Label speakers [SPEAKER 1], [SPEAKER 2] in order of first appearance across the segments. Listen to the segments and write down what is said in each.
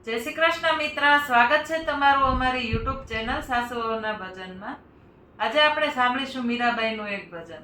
[SPEAKER 1] જય શ્રી કૃષ્ણ મિત્ર, સ્વાગત છે તમારું અમારી યુટ્યુબ ચેનલ સાસુઓના ભજનમાં. આજે આપણે સાંભળીશું મીરાબાઈનું એક ભજન.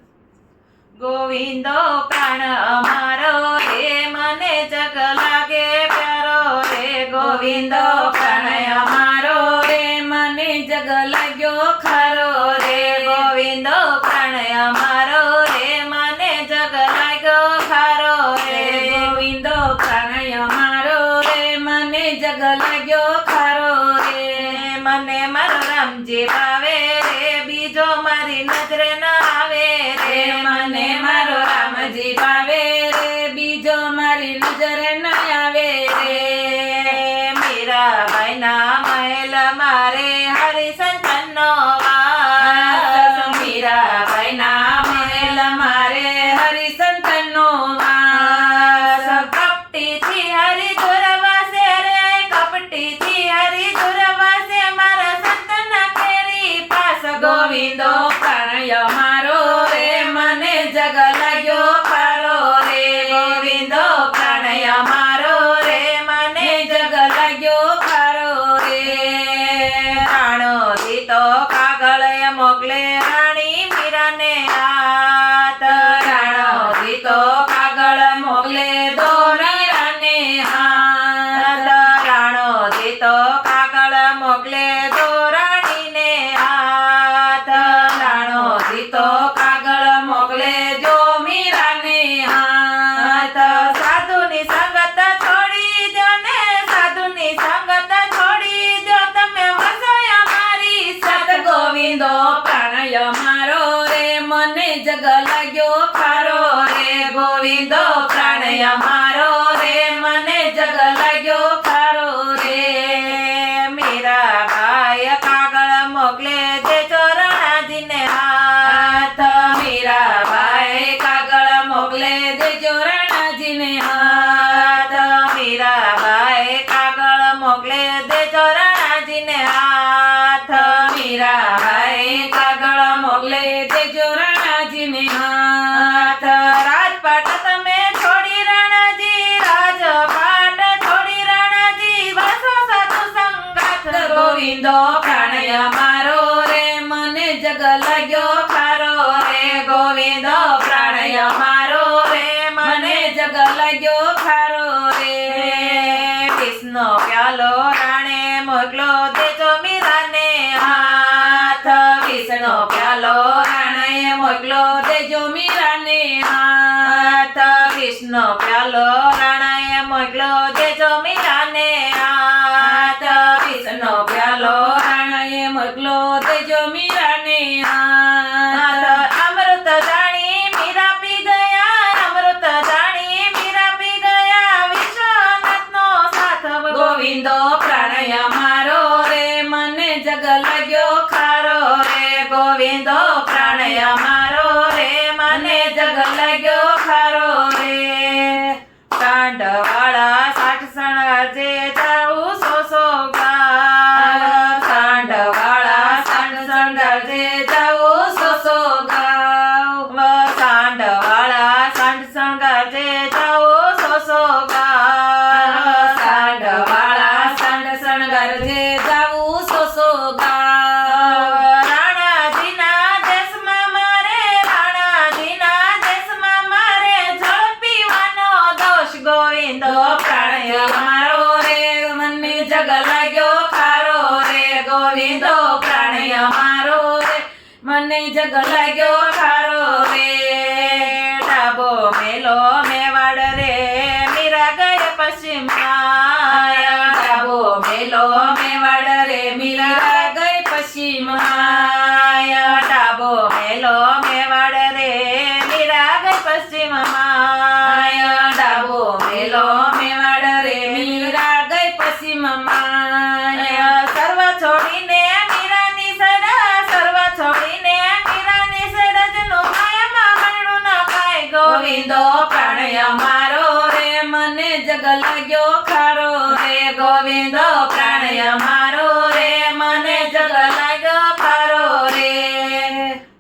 [SPEAKER 1] ગોવિંદો પ્રાણ અમારો રે, મને જગ લાગે પ્યારો રે. ગોવિંદો પ્રાણ અમારો રે, મને જગ લાગ્યો ખરો રે. ગોવિંદો પ્રાણ અમારો રે, મને જગ લાગ્યો ખરો રે. ગોવિંદો પ્રાણ અમારો રે, મને જગ લાગ્યો ખરો રે. મને મારો રામજી ભાવે રે, બીજો મારી નજરે ન આવે રે. મને મારો રામજી ભાવે રે, બીજો મારી નજરે ન આવે રે. મીરાબાઈના મહેલ મારે હરિસંતનનો વાસ. મીરાબાઈના મહેલ મારે હરિસંતનનો વાસ. કપટીથી હરિ દુર્વાસે રે, કપટીથી હરિ દુર્વાસે મારા સંતના કેરી પાસ. ગોવિંદો પ્રાણય મારો રે, મને જગ લાગ્યો ખરો રે. ગોવિંદો પ્રાણય મારો રે, મને જગ લાગ્યો ખરો રે. રાણો દીતો કાગળ મોકલે રાણી મીરાને હાથ. રાણો દીતો કાગળ મોકલે દોરાને હાથ. રાણો દીતો કાગળ મોકલે દોરાણીને હાથ. રાણો દીતો કાગળ મોકલે જો મીરાને હાથ. સાધુની સંગત છોડી દો ને, સાધુની સંગત છોડી દો, તમે વસોય મારી સત. ગોવિંદો પ્રાણય મારો રે, મને જગ લાગ્યો ખરો રે. ગોવિંદો પ્રાણય મારો રે, મને જગ લાગ્યો ખરો રે. મીરાબાઈ કાગળ મોકલે દેજો રણાજીને હાથ. મીરાબાઈ કાગળ મોકલે દેજો રણાજીને હાથ. મીરાબાઈ કાગળ મોકલે દેજો રણાજીને હાથ. મીરાબાઈ કાગળ મોકલે દેજો રણાજીને હાથ. રાજપાટ તમે છોડી રણાજી, રાજપાટ છોડી રણાજી, વસો સાધુ સંગાથ. ગોવિંદો પ્રાણય મારો રે, મને જગ લાગ્યો ખરો રે. ગોવિંદો પ્રાણય મારો રે, મને જગ લાગ્યો ખરો રે. વિષ્ણુ પ્યાલો રાણે મોકલો દેજો મીરાને હાથ. વિષ્ણુ પ્યાલો રાણે મોકલો દેજો મીરાને હાથ. વિષ્ણુ પ્યાલો રાણાએ મોકલો દેજો મીરાને હાથ. વિષ્ણુ પ્યાલો રાણાએ મોકલો દેજો મીરાને હાથ. અમૃત જાણી મીરા પી ગયા, અમૃત જાણી મીરા પી ગયા, વિશ્વનાથનો સાથ. ગોવિંદો પ્રાણય મારો રે, મને જગ લાગ્યો ખરો રે. ગોવિંદો પ્રાણય મારો રે, મને જગ લાગ્યો ખરો રે. સાંઢવાળા સાઠ શણગારજે જાઉં સો ગાવ. સાંઢવાળા સાઠ શણગારજે જાઉં સો ગાવ. સાંઢવાળા સાઠ શણગારજે જાઉં સો ગાવ. સાંઢવાળા સાઠ શણગારજે જાઉં સો ગાવ. રાણાજીના દેશમાં મારે, રાણાજીના દેશમાં મારે જળ પીવાનો દોષ. ગોવિંદો પ્રાણય મારો રે, મને જગ લાગ્યો ખરો રે. ગોવિંદો પ્રાણય મારો રે, મને જગ લાગ્યો ખરો રે. ડાબો મેલો મેવાડ રે, મીરા ગઈ પશ્ચિમમાં. ડાબો મેલો મેવાડ રે, મીરા ગઈ પશ્ચિમમાં. ડાબો મેલો મેવાડ રે, મીરા ગઈ પશ્ચિમમાં. ડાબો મેલો મેવાડ રે, મીરા ગઈ પશ્ચિમમાં. સર્વ છોડીને મીરાની સડા, સર્વ છોડીને મીરાની સડા, જેનું માયામાં મરણું ન ખાય. ગોવિંદો પ્રાણય મારો રે, મને જગ લાગ્યો ખરો રે. ગોવિંદો પ્રાણય મારો રે, મને જગ લાગ્યો ખરો રે.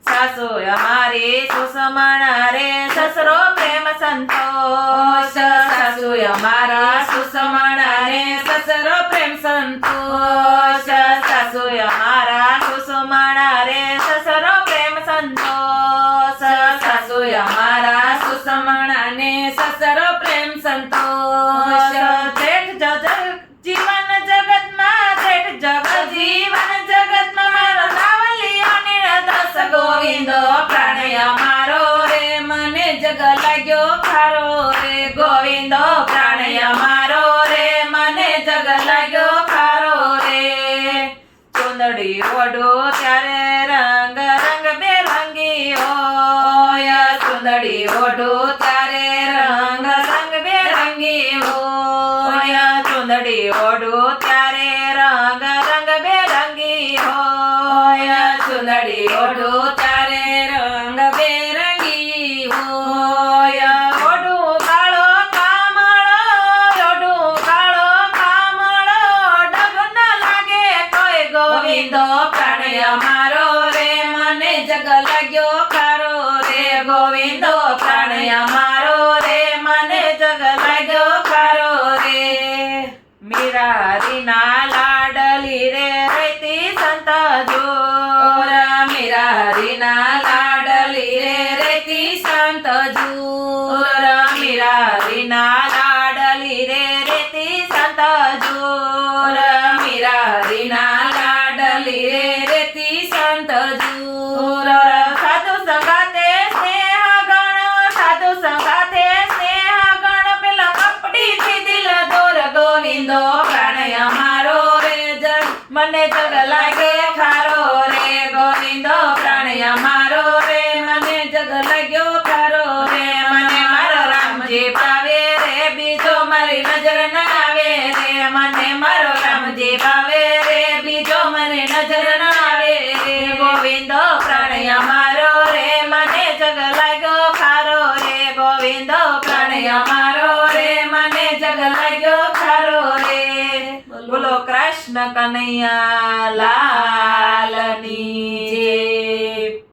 [SPEAKER 1] સાસુ અમારી સુષમણા રે, સસરો પ્રેમ સંતોષ. સાસુ અમારા સુષમણા રે, સસરો
[SPEAKER 2] સંતોષ
[SPEAKER 1] સાસુ અમારા સુષમણા રે સસરો પ્રેમ સંતોષ
[SPEAKER 2] સાસુ અમારા સુષમણા ને સસરો પ્રેમ સંતોષ
[SPEAKER 1] જેઠ જીવન જગતમાં જેઠ જગત જીવન જગતમાં મારો સાવલિયો નિર્દોષ
[SPEAKER 2] ગોવિંદો પ્રાણ અમારો રે મને જગ લાગ્યો ખારો રે
[SPEAKER 1] ગોવિંદો પ્રાણ અમારો રે મને જગ લાગ્યો ખારો રે ચુંદડી ઓઢો ત્યારે રંગ રંગ બેરંગી હોય
[SPEAKER 2] ચુંદડી ઓઢો ત્યારે રંગ રંગ બેરંગી હોય
[SPEAKER 1] ચુંદડી ઓઢો ત્યારે રંગ રંગ બેરંગી હોય
[SPEAKER 2] ચુંદડી ઓઢો ત્યારે રંગ બેરંગી હોય
[SPEAKER 1] ઓઢું કાળો કામળો ઓઢું કાળો કામળો ડગ ન લાગે કોઈ
[SPEAKER 2] ગોવિંદો પ્રાણ અમારો રે મને જગ લાગ્યો ખારો રે ગોવિંદો પ્રાણ અમારો રે મને જગ લાગ્યો ખારો રે
[SPEAKER 1] મીરારીના લાડલી રે રહેતી સંત જોર
[SPEAKER 2] મીરા હરીના લાડલી રે રેતી સંત જૂર
[SPEAKER 1] મીરારીના લાડલી રે રહેતી સંત જોર
[SPEAKER 2] મીરા હરીના લાડલી રે રેતી સંત જૂર
[SPEAKER 1] સાધુ સંગાતે સ્નેહ ગણ સાધુ સંગાતે સ્નેહ ગણ પેલા કપડીથી દિલ દોર
[SPEAKER 2] ગોવિંદો પ્રાણ અમારો રે
[SPEAKER 1] મને જગ લાગે ખારો રે
[SPEAKER 2] ગોવિંદો પ્રાણ અમારો રે મને જગ લાગ્યો ખારો રે મને મારો રામજી ભાવે રે બીજો મારી નજર ના આવે રે મને મારો રામજી ભાવે રે બીજો મારી નજર ના આવે રે
[SPEAKER 1] ગોવિંદો પ્રાણ
[SPEAKER 2] અમારો રે મને જગ લાગ્યો ખારો રે ગોવિંદો પ્રાણ અમારો રે મને જગ લાગ્યો ખારો રે
[SPEAKER 1] બોલો કૃષ્ણ કનૈયા લાલની